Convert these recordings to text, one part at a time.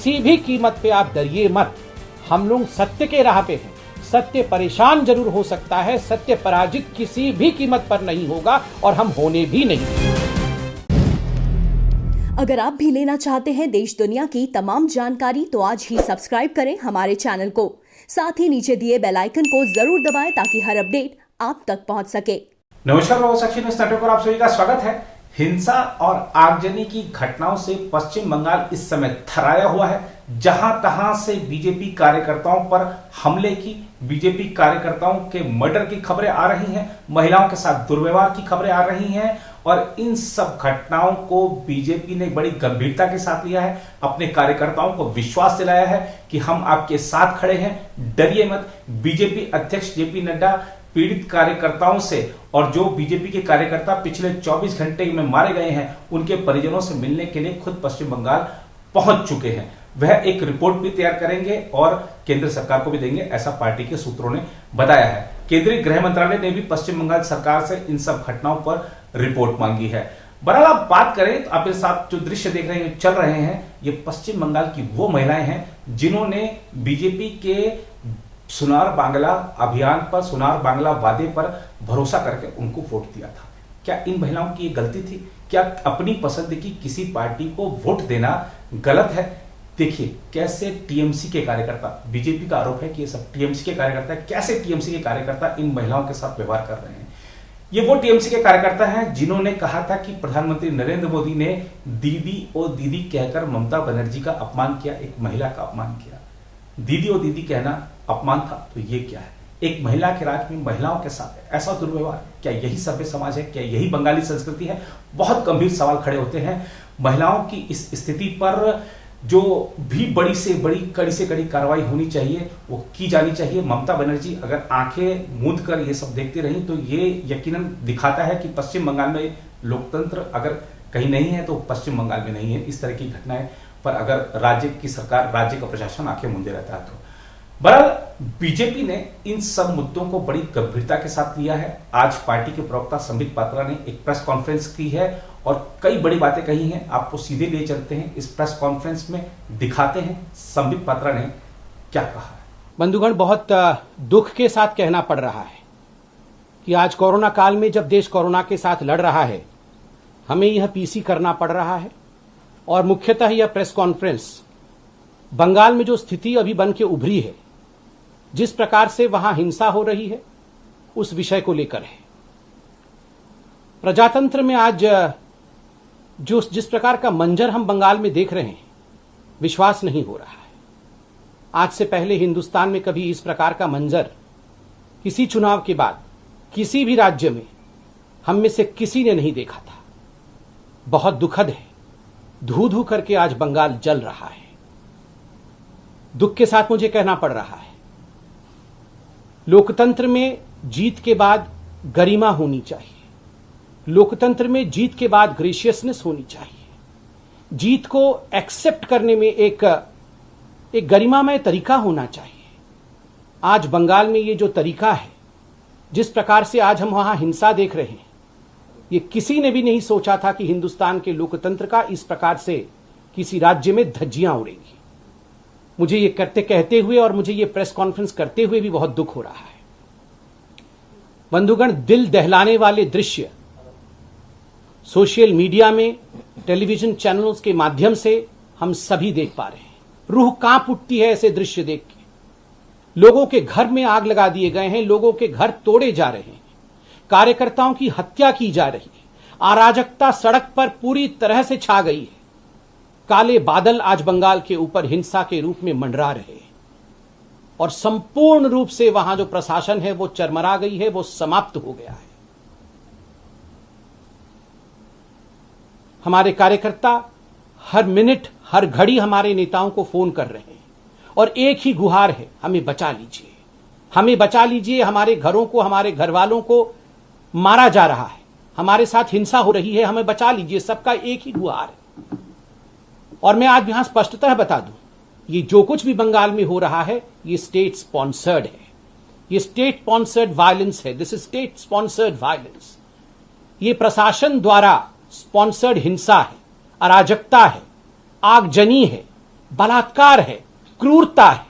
किसी भी कीमत पे आप डरिए मत। हम लोग सत्य के राह पे हैं। सत्य परेशान जरूर हो सकता है, सत्य पराजित किसी भी कीमत पर नहीं होगा और हम होने भी नहीं। अगर आप भी लेना चाहते हैं देश दुनिया की तमाम जानकारी तो आज ही सब्सक्राइब करें हमारे चैनल को। साथ ही नीचे दिए बेल आइकन को जरूर दबाएं ताकि हर अपडेट आप तक पहुंच सके। नमस्कार, आप सभी का स्वागत है। हिंसा और आगजनी की घटनाओं से पश्चिम बंगाल इस समय थर्राया हुआ है। जहां तहां से बीजेपी कार्यकर्ताओं पर हमले की, बीजेपी कार्यकर्ताओं के मर्डर की खबरें आ रही हैं, महिलाओं के साथ दुर्व्यवहार की खबरें आ रही हैं और इन सब घटनाओं को बीजेपी ने बड़ी गंभीरता के साथ लिया है। अपने कार्यकर्ताओं को विश्वास दिलाया है कि हम आपके साथ खड़े हैं, डरिए मत। बीजेपी अध्यक्ष जेपी नड्डा पीड़ित कार्यकर्ताओं से और जो बीजेपी के कार्यकर्ता पिछले 24 घंटे में मारे गए हैं उनके परिजनों से मिलने के लिए खुद पश्चिम बंगाल पहुंच चुके हैं। वह एक रिपोर्ट भी तैयार करेंगे और केंद्र सरकार को भी देंगे, ऐसा पार्टी के सूत्रों ने बताया है। केंद्रीय गृह मंत्रालय ने भी पश्चिम बंगाल सरकार से इन सब घटनाओं पर रिपोर्ट मांगी है। बहरहाल आप बात करें तो आपके साथ जो दृश्य देख रहे हैं, चल रहे हैं, ये पश्चिम बंगाल की वो महिलाएं हैं जिन्होंने बीजेपी के सुनार बांग्ला अभियान पर, सुनार बांग्ला वादे पर भरोसा करके उनको वोट दिया था। क्या इन महिलाओं की ये गलती थी? क्या अपनी पसंद की किसी पार्टी को वोट देना गलत है? देखिए कैसे टीएमसी के कार्यकर्ता, बीजेपी का आरोप है कि ये सब टीएमसी के कार्यकर्ता है, कैसे टीएमसी के कार्यकर्ता इन महिलाओं के साथ व्यवहार कर रहे हैं। ये वो टीएमसी के कार्यकर्ता हैं जिन्होंने कहा था कि प्रधानमंत्री नरेंद्र मोदी ने दीदी ओ दीदी कहकर ममता बनर्जी का अपमान किया, एक महिला का अपमान किया। दीदी ओ दीदी कहना अपमान था, तो ये क्या है? एक महिला के राज में महिलाओं के साथ ऐसा दुर्व्यवहार, क्या यही सभ्य समाज है? क्या यही बंगाली संस्कृति है? बहुत गंभीर सवाल खड़े होते हैं। महिलाओं की इस स्थिति पर जो भी बड़ी से बड़ी, कड़ी से कड़ी कार्रवाई होनी चाहिए वो की जानी चाहिए। ममता बनर्जी अगर आंखें मूंद कर ये सब देखती रही तो ये यकीनन दिखाता है कि पश्चिम बंगाल में लोकतंत्र अगर कहीं नहीं है तो पश्चिम बंगाल में नहीं है। इस तरह की घटनाएं पर अगर राज्य की सरकार, राज्य का प्रशासन आंखें मूंदे रहता है तो। बहरहाल बीजेपी ने इन सब मुद्दों को बड़ी गंभीरता के साथ लिया है। आज पार्टी के प्रवक्ता संबित पात्रा ने एक प्रेस कॉन्फ्रेंस की है और कई बड़ी बातें कही हैं। आपको सीधे ले चलते हैं, इस प्रेस कॉन्फ्रेंस में दिखाते हैं संबित पात्रा ने क्या कहा है। बंधुगण, बहुत दुख के साथ कहना पड़ रहा है कि आज कोरोना काल में जब देश कोरोना के साथ लड़ रहा है, हमें यह पीसी करना पड़ रहा है और मुख्यतः यह प्रेस कॉन्फ्रेंस बंगाल में जो स्थिति अभी बन के उभरी है, जिस प्रकार से वहां हिंसा हो रही है, उस विषय को लेकर है। प्रजातंत्र में आज जिस प्रकार का मंजर हम बंगाल में देख रहे हैं, विश्वास नहीं हो रहा है। आज से पहले हिंदुस्तान में कभी इस प्रकार का मंजर किसी चुनाव के बाद किसी भी राज्य में हम में से किसी ने नहीं देखा था। बहुत दुखद है। धू धू करके आज बंगाल जल रहा है। दुख के साथ मुझे कहना पड़ रहा है, लोकतंत्र में जीत के बाद गरिमा होनी चाहिए। लोकतंत्र में जीत के बाद ग्रेशियसनेस होनी चाहिए। जीत को एक्सेप्ट करने में एक गरिमामय तरीका होना चाहिए। आज बंगाल में ये जो तरीका है, जिस प्रकार से आज हम वहां हिंसा देख रहे हैं, ये किसी ने भी नहीं सोचा था कि हिंदुस्तान के लोकतंत्र का इस प्रकार से किसी राज्य में धज्जियां उड़ेंगी। मुझे ये कहते हुए और मुझे ये प्रेस कॉन्फ्रेंस करते हुए भी बहुत दुख हो रहा है। बंधुगण, दिल दहलाने वाले दृश्य सोशल मीडिया में, टेलीविजन चैनल्स के माध्यम से हम सभी देख पा रहे हैं। रूह कांप उठती है ऐसे दृश्य देख के। लोगों के घर में आग लगा दिए गए हैं, लोगों के घर तोड़े जा रहे हैं, कार्यकर्ताओं की हत्या की जा रही है, अराजकता सड़क पर पूरी तरह से छा गई है। काले बादल आज बंगाल के ऊपर हिंसा के रूप में मंडरा रहे हैं और संपूर्ण रूप से वहां जो प्रशासन है वो चरमरा गई है, वो समाप्त हो गया है। हमारे कार्यकर्ता हर मिनट, हर घड़ी हमारे नेताओं को फोन कर रहे हैं और एक ही गुहार है, हमें बचा लीजिए, हमें बचा लीजिए। हमारे घरों को, हमारे घर वालों को मारा जा रहा है, हमारे साथ हिंसा हो रही है, हमें बचा लीजिए। सबका एक ही गुहार है। और मैं आज यहां स्पष्टतः बता दूं, ये जो कुछ भी बंगाल में हो रहा है, ये स्टेट स्पॉन्सर्ड है। ये स्टेट स्पॉन्सर्ड वायलेंस है। This is state sponsored violence. ये प्रशासन द्वारा स्पॉन्सर्ड हिंसा है, अराजकता है, आगजनी है। बलात्कार है, क्रूरता है।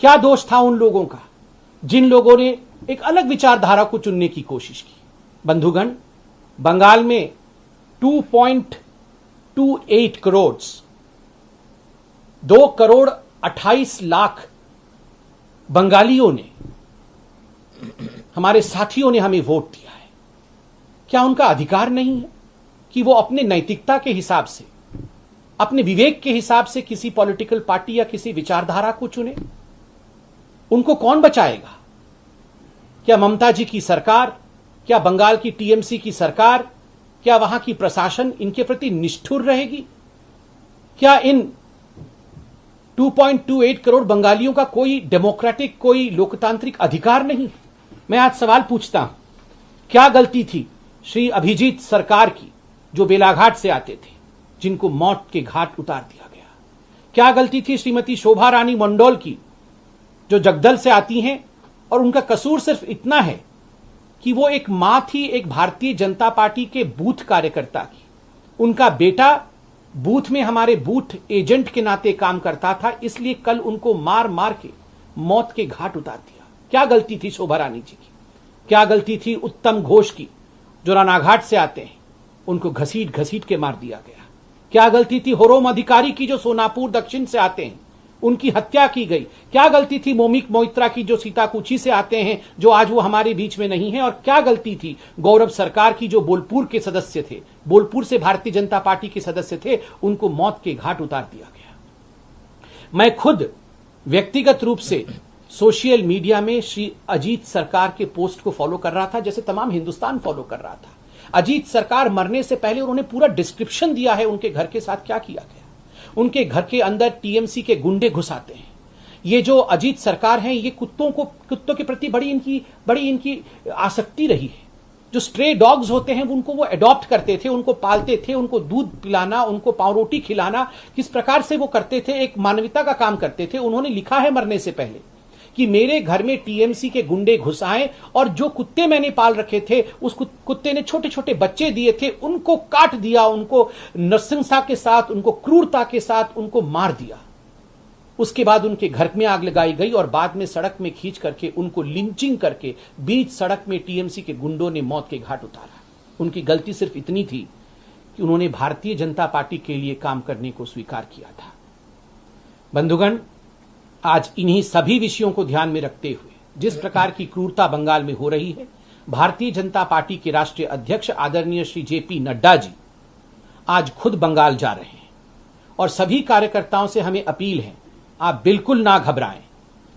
क्या दोष था उन लोगों का जिन लोगों ने एक अलग विचारधारा को चुनने की कोशिश की? बंधुगण, बंगाल में 2.28 करोड़ 2,28,00,000 बंगालियों ने, हमारे साथियों ने हमें वोट दिया है। क्या उनका अधिकार नहीं है कि वो अपने नैतिकता के हिसाब से, अपने विवेक के हिसाब से किसी पॉलिटिकल पार्टी या किसी विचारधारा को चुने? उनको कौन बचाएगा? क्या ममता जी की सरकार, क्या बंगाल की टीएमसी की सरकार, क्या वहां की प्रशासन इनके प्रति निष्ठुर रहेगी? क्या इन 2.28 करोड़ बंगालियों का कोई डेमोक्रेटिक, कोई लोकतांत्रिक अधिकार नहीं? मैं आज सवाल पूछता हूं, क्या गलती थी श्री अभिजीत सरकार की जो बेलाघाट से आते थे, जिनको मौत के घाट उतार दिया गया? क्या गलती थी श्रीमती शोभा रानी मंडोल की जो जगदल से आती हैं और उनका कसूर सिर्फ इतना है कि वो एक मां थी, एक भारतीय जनता पार्टी के बूथ कार्यकर्ता की। उनका बेटा बूथ में हमारे बूथ एजेंट के नाते काम करता था, इसलिए कल उनको मार मार के मौत के घाट उतार दिया। क्या गलती थी शोभा रानी जी की? क्या गलती थी उत्तम घोष की जो रानाघाट से आते हैं, उनको घसीट घसीट के मार दिया गया? क्या गलती थी होरोम अधिकारी की जो सोनापुर दक्षिण से आते हैं, उनकी हत्या की गई? क्या गलती थी मोमिक मोइत्रा की जो सीताकुची से आते हैं, जो आज वो हमारे बीच में नहीं है? और क्या गलती थी गौरव सरकार की जो बोलपुर के सदस्य थे, बोलपुर से भारतीय जनता पार्टी के सदस्य थे, उनको मौत के घाट उतार दिया गया? मैं खुद व्यक्तिगत रूप से सोशल मीडिया में श्री अजीत सरकार के पोस्ट को फॉलो कर रहा था, जैसे तमाम हिंदुस्तान फॉलो कर रहा था। अजीत सरकार मरने से पहले उन्होंने पूरा डिस्क्रिप्शन दिया है उनके घर के साथ क्या किया गया। उनके घर के अंदर टीएमसी के गुंडे घुस आते हैं। ये जो अजीत सरकार है, ये कुत्तों के प्रति बड़ी इनकी आसक्ति रही है। जो स्ट्रे डॉग्स होते हैं उनको वो अडॉप्ट करते थे, उनको पालते थे, उनको दूध पिलाना, उनको पाव रोटी खिलाना, किस प्रकार से वो करते थे, एक मानवता का काम करते थे। उन्होंने लिखा है मरने से पहले कि मेरे घर में टीएमसी के गुंडे घुस आए और जो कुत्ते मैंने पाल रखे थे, उस कुत्ते ने छोटे छोटे बच्चे दिए थे, उनको काट दिया, उनको नृशंसता के साथ, उनको क्रूरता के साथ उनको मार दिया। उसके बाद उनके घर में आग लगाई गई और बाद में सड़क में खींच करके उनको लिंचिंग करके बीच सड़क में टीएमसी के गुंडों ने मौत के घाट उतारा। उनकी गलती सिर्फ इतनी थी कि उन्होंने भारतीय जनता पार्टी के लिए काम करने को स्वीकार किया था। बंधुगण, आज इन्हीं सभी विषयों को ध्यान में रखते हुए जिस प्रकार की क्रूरता बंगाल में हो रही है, भारतीय जनता पार्टी के राष्ट्रीय अध्यक्ष आदरणीय श्री जेपी नड्डा जी आज खुद बंगाल जा रहे हैं और सभी कार्यकर्ताओं से हमें अपील है, आप बिल्कुल ना घबराएं।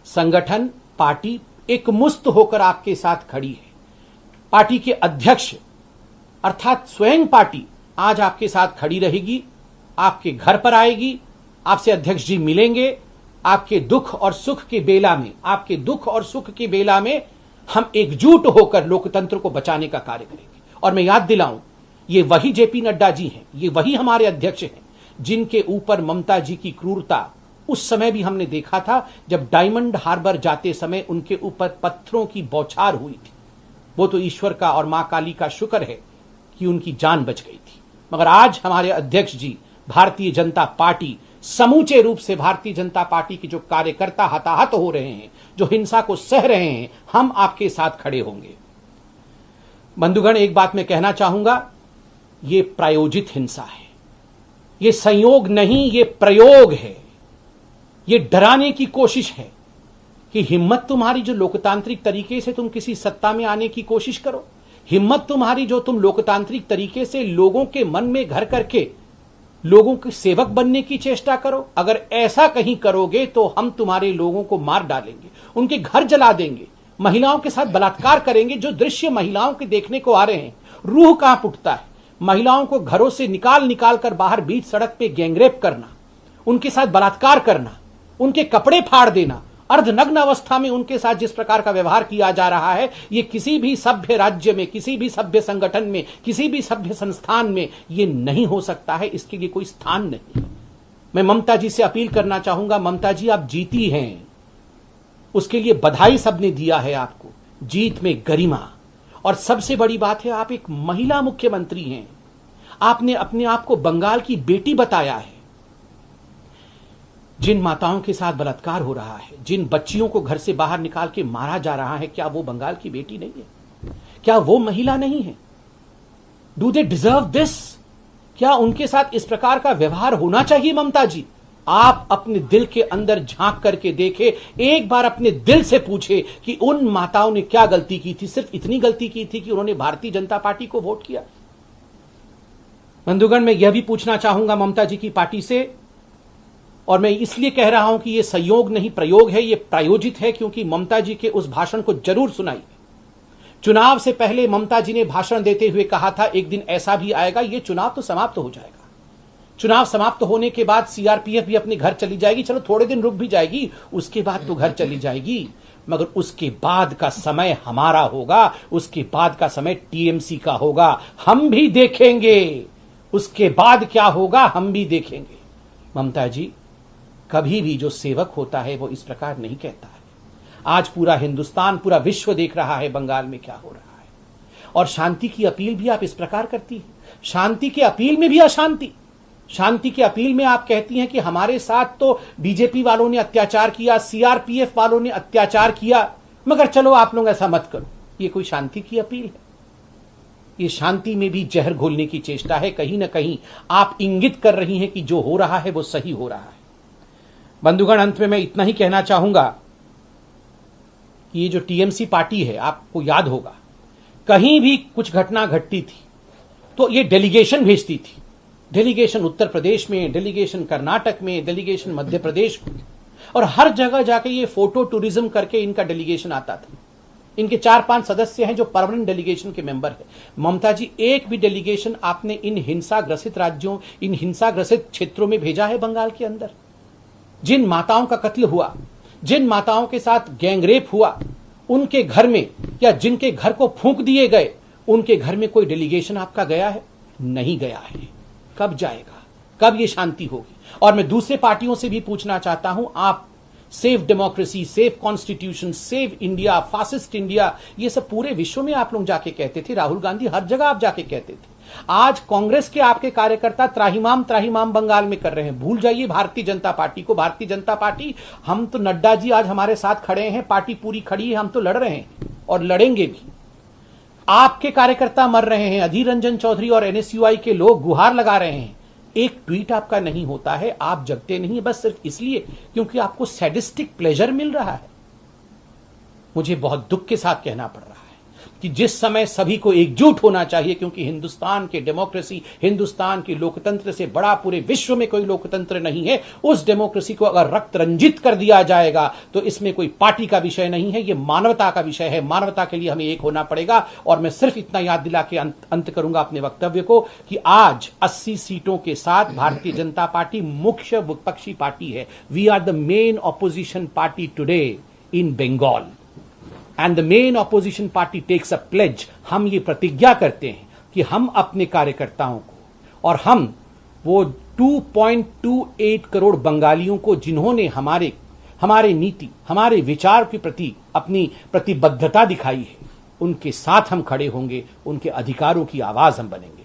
संगठन, पार्टी एकमुश्त होकर आपके साथ खड़ी है। पार्टी के अध्यक्ष अर्थात स्वयं पार्टी आज आपके साथ खड़ी रहेगी, आपके घर पर आएगी, आपसे अध्यक्ष जी मिलेंगे। आपके दुख और सुख के बेला में, आपके दुख और सुख के बेला में हम एकजुट होकर लोकतंत्र को बचाने का कार्य करेंगे। और मैं याद दिलाऊं, ये वही जेपी नड्डा जी हैं, ये वही हमारे अध्यक्ष हैं जिनके ऊपर ममता जी की क्रूरता उस समय भी हमने देखा था जब डायमंड हार्बर जाते समय उनके ऊपर पत्थरों की बौछार हुई थी। वो तो ईश्वर का और मां काली का शुक्र है कि उनकी जान बच गई थी। मगर आज हमारे अध्यक्ष जी, भारतीय जनता पार्टी, समूचे रूप से भारतीय जनता पार्टी के जो कार्यकर्ता हताहत हो रहे हैं, जो हिंसा को सह रहे हैं, हम आपके साथ खड़े होंगे। बंधुगण, एक बात मैं कहना चाहूंगा, ये प्रायोजित हिंसा है, ये संयोग नहीं, ये प्रयोग है। ये डराने की कोशिश है कि हिम्मत तुम्हारी जो लोकतांत्रिक तरीके से तुम किसी सत्ता में आने की कोशिश करो, हिम्मत तुम्हारी जो तुम लोकतांत्रिक तरीके से लोगों के मन में घर करके लोगों के सेवक बनने की चेष्टा करो। अगर ऐसा कहीं करोगे तो हम तुम्हारे लोगों को मार डालेंगे, उनके घर जला देंगे, महिलाओं के साथ बलात्कार करेंगे। जो दृश्य महिलाओं के देखने को आ रहे हैं, रूह कांप उठता है। महिलाओं को घरों से निकाल कर बाहर बीच सड़क पे गैंगरेप करना, उनके साथ बलात्कार करना, उनके कपड़े फाड़ देना, अर्धनग्न अवस्था में उनके साथ जिस प्रकार का व्यवहार किया जा रहा है, ये किसी भी सभ्य राज्य में, किसी भी सभ्य संगठन में, किसी भी सभ्य संस्थान में ये नहीं हो सकता है। इसके लिए कोई स्थान नहीं। मैं ममता जी से अपील करना चाहूंगा, ममता जी आप जीती हैं, उसके लिए बधाई सबने दिया है आपको, जीत में गरिमा। और सबसे बड़ी बात है, आप एक महिला मुख्यमंत्री हैं। आपने अपने आप को बंगाल की बेटी बताया है। जिन माताओं के साथ बलात्कार हो रहा है, जिन बच्चियों को घर से बाहर निकाल के मारा जा रहा है, क्या वो बंगाल की बेटी नहीं है? क्या वो महिला नहीं है? Do they deserve this? क्या उनके साथ इस प्रकार का व्यवहार होना चाहिए? ममता जी, आप अपने दिल के अंदर झांक करके देखे, एक बार अपने दिल से पूछे कि उन माताओं ने क्या गलती की थी? सिर्फ इतनी गलती की थी कि उन्होंने भारतीय जनता पार्टी को वोट किया। बंधुगण, मैं यह भी पूछना चाहूंगा ममता जी की पार्टी से, और मैं इसलिए कह रहा हूं कि यह संयोग नहीं प्रयोग है, यह प्रायोजित है, क्योंकि ममता जी के उस भाषण को जरूर सुनाइए। चुनाव से पहले ममता जी ने भाषण देते हुए कहा था, एक दिन ऐसा भी आएगा, यह चुनाव तो समाप्त हो जाएगा, चुनाव समाप्त होने के बाद सीआरपीएफ भी अपने घर चली जाएगी, चलो थोड़े दिन रुक भी जाएगी, उसके बाद तो घर चली जाएगी, मगर उसके बाद का समय हमारा होगा, उसके बाद का समय टीएमसी का होगा, हम भी देखेंगे उसके बाद क्या होगा, हम भी देखेंगे। ममता जी, कभी भी जो सेवक होता है वो इस प्रकार नहीं कहता है। आज पूरा हिंदुस्तान, पूरा विश्व देख रहा है बंगाल में क्या हो रहा है, और शांति की अपील भी आप इस प्रकार करती हैं। शांति की अपील में भी अशांति। शांति की अपील में आप कहती हैं कि हमारे साथ तो बीजेपी वालों ने अत्याचार किया, सीआरपीएफ वालों ने अत्याचार किया, मगर चलो आप लोग ऐसा मत करो। ये कोई शांति की अपील है? ये शांति में भी जहर घोलने की चेष्टा है। कहीं ना कहीं आप इंगित कर रही हैं कि जो हो रहा है वो सही हो रहा है। बंधुगण, अंत में मैं इतना ही कहना चाहूंगा कि ये जो टीएमसी पार्टी है, आपको याद होगा, कहीं भी कुछ घटना घटती थी तो ये डेलीगेशन भेजती थी। डेलीगेशन उत्तर प्रदेश में, डेलीगेशन कर्नाटक में, डेलीगेशन मध्य प्रदेश में, और हर जगह जाके ये फोटो टूरिज्म करके इनका डेलीगेशन आता था। इनके 4-5 सदस्य हैं जो परमानेंट डेलीगेशन के मेंबर हैं। ममता जी, एक भी डेलीगेशन आपने इन हिंसाग्रसित राज्यों, इन हिंसाग्रसित क्षेत्रों में भेजा है? बंगाल के अंदर जिन माताओं का कत्ल हुआ, जिन माताओं के साथ गैंगरेप हुआ, उनके घर में या जिनके घर को फूंक दिए गए, उनके घर में कोई डेलीगेशन आपका गया है? नहीं गया है। कब जाएगा? कब ये शांति होगी? और मैं दूसरे पार्टियों से भी पूछना चाहता हूं, आप save democracy, save constitution, save India, fascist India, ये सब पूरे विश्व में आप लोग जाके कहते थे। राहुल गांधी हर जगह आप जाके कहते थे। आज कांग्रेस के आपके कार्यकर्ता त्राहिमाम त्राहिमाम बंगाल में कर रहे हैं। भूल जाइए भारतीय जनता पार्टी को। भारतीय जनता पार्टी, हम तो, नड्डा जी आज हमारे साथ खड़े हैं, पार्टी पूरी खड़ी है, हम तो लड़ रहे हैं और लड़ेंगे भी। आपके कार्यकर्ता मर रहे हैं, अधीर रंजन चौधरी और एनएसयूआई के लोग गुहार लगा रहे हैं। एक ट्वीट आपका नहीं होता है, आप जगते नहीं है बस सिर्फ इसलिए क्योंकि आपको सैडिस्टिक प्लेजर मिल रहा है। मुझे बहुत दुख के साथ कहना पड़ रहा है कि जिस समय सभी को एकजुट होना चाहिए, क्योंकि हिंदुस्तान के डेमोक्रेसी, हिंदुस्तान के लोकतंत्र से बड़ा पूरे विश्व में कोई लोकतंत्र नहीं है, उस डेमोक्रेसी को अगर रक्त रंजित कर दिया जाएगा तो इसमें कोई पार्टी का विषय नहीं है, ये मानवता का विषय है। मानवता के लिए हमें एक होना पड़ेगा। और मैं सिर्फ इतना याद दिला के अंत करूंगा अपने वक्तव्य को कि आज 80 सीटों के साथ भारतीय जनता पार्टी मुख्य विपक्षी पार्टी है। We are the main opposition party today in Bengal and the main opposition party takes a pledge. हम ये प्रतिज्ञा करते हैं कि हम अपने कार्यकर्ताओं को और हम वो 2.28 करोड़ बंगालियों को जिन्होंने हमारे नीति, हमारे विचार के प्रति अपनी प्रतिबद्धता दिखाई है, उनके साथ हम खड़े होंगे, उनके अधिकारों की आवाज हम बनेंगे।